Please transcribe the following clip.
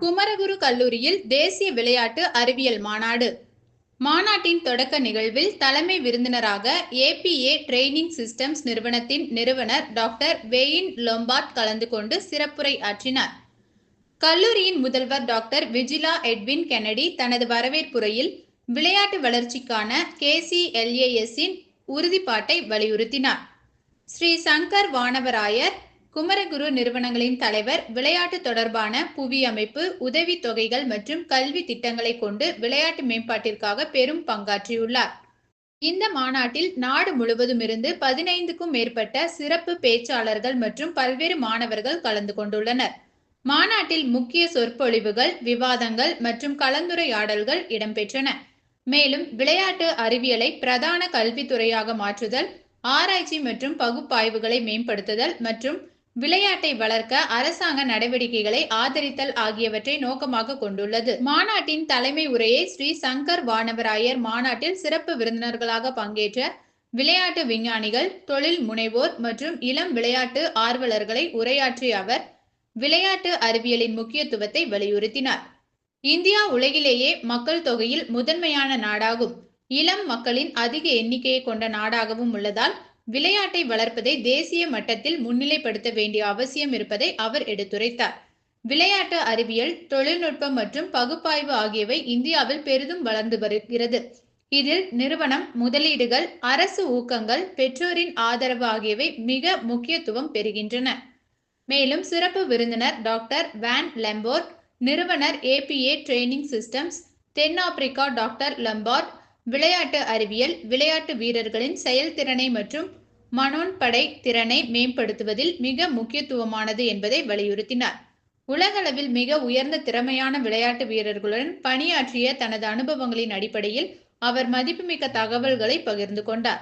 குமரகுரு கல்லூரியில் தேசிய விளையாட்டு அறிவியல் மாநாடு. மாநாட்டின் தொடக்க நிகழ்வில் தலைமை விருந்தினராக ஏபிஏ ட்ரெய்னிங் சிஸ்டம்ஸ் நிறுவனத்தின் நிறுவனர் டாக்டர் வெயின் லொம்பார்ட் கலந்து கொண்டு சிறப்புரை ஆற்றினார். கல்லூரியின் முதல்வர் டாக்டர் விஜிலா எட்வின் கென்னடி தனது வரவேற்புரையில் விளையாட்டு வளர்ச்சிக்கான KCLASஇன் உறுதிப்பாட்டை வலியுறுத்தினார். ஸ்ரீ சங்கர் வானவராயர் குமரகுரு நிறுவனங்களின் தலைவர் விளையாட்டு தொடர்பான புவியமைப்பு உதவித் தொகைகள் மற்றும் கல்வி திட்டங்களை கொண்டு விளையாட்டு மேம்பாட்டிற்காக பெரும் பங்காற்றியுள்ளார். இந்த மாநாட்டில் நாடு முழுவதும் இருந்து 15க்கும் மேற்பட்ட சிறப்பு பேச்சாளர்கள் மற்றும் பல்வேறு மாணவர்கள் கலந்து கொண்டுள்ளனர். மாநாட்டில் முக்கிய சொற்பொழிவுகள், விவாதங்கள் மற்றும் கலந்துரையாடல்கள் இடம்பெற்றன. மேலும் விளையாட்டு அறிவியலை பிரதான கல்வித்துறையாக மாற்றுதல், ஆராய்ச்சி மற்றும் பகுப்பாய்வுகளை மேம்படுத்துதல் மற்றும் விளையாட்டை வளர்க்க அரசாங்க நடவடிக்கைகளை ஆதரித்தல் ஆகியவற்றை நோக்கமாக கொண்டுள்ளது. மாநாட்டின் தலைமை உரையை ஸ்ரீ சங்கர் வானவராயர் மாநாட்டில் சிறப்பு விருந்தினர்களாக பங்கேற்ற விளையாட்டு விஞ்ஞானிகள், தொழில் முனைவோர் மற்றும் இளம் விளையாட்டு ஆர்வலர்களை உரையாற்றிய அவர் விளையாட்டு அறிவியலின் முக்கியத்துவத்தை வலியுறுத்தினார். இந்தியா உலகிலேயே மக்கள் தொகையில் முதன்மையான நாடாகும், இளம் மக்களின் அதிக எண்ணிக்கையை கொண்ட நாடாகவும் உள்ளதால் விளையாட்டை வளர்ப்பதை தேசிய மட்டத்தில் முன்னிலைப்படுத்த வேண்டிய அவசியம் இருப்பதை அவர் எடுத்துரைத்தார். விளையாட்டு அறிவியல், தொழில்நுட்பம் மற்றும் பகுப்பாய்வு ஆகியவை இந்தியாவில் பெரிதும் வளர்ந்து வருகிறது. இதில் நிறுவனம், முதலீடுகள், அரசு ஊக்கங்கள், பெற்றோரின் ஆதரவு ஆகியவை மிக முக்கியத்துவம் பெறுகின்றன. மேலும் சிறப்பு விருந்தினர் டாக்டர் வேன் லெம்போர்ட், நிறுவனர் ஏபிஏ ட்ரெய்னிங் சிஸ்டம்ஸ் தென்னாப்பிரிக்கா டாக்டர் லம்பார்ட், விளையாட்டு அறிவியல் விளையாட்டு வீரர்களின் செயல்திறனை மற்றும் மனோன்படை திறனை மேம்படுத்துவதில் மிக முக்கியத்துவமானது என்பதை வலியுறுத்தினார். உலகளவில் மிக உயர்ந்த திறமையான விளையாட்டு வீரர்களுடன் பணியாற்றிய தனது அனுபவங்களின் அடிப்படையில் அவர் மதிப்புமிக்க தகவல்களை பகிர்ந்து கொண்டார்.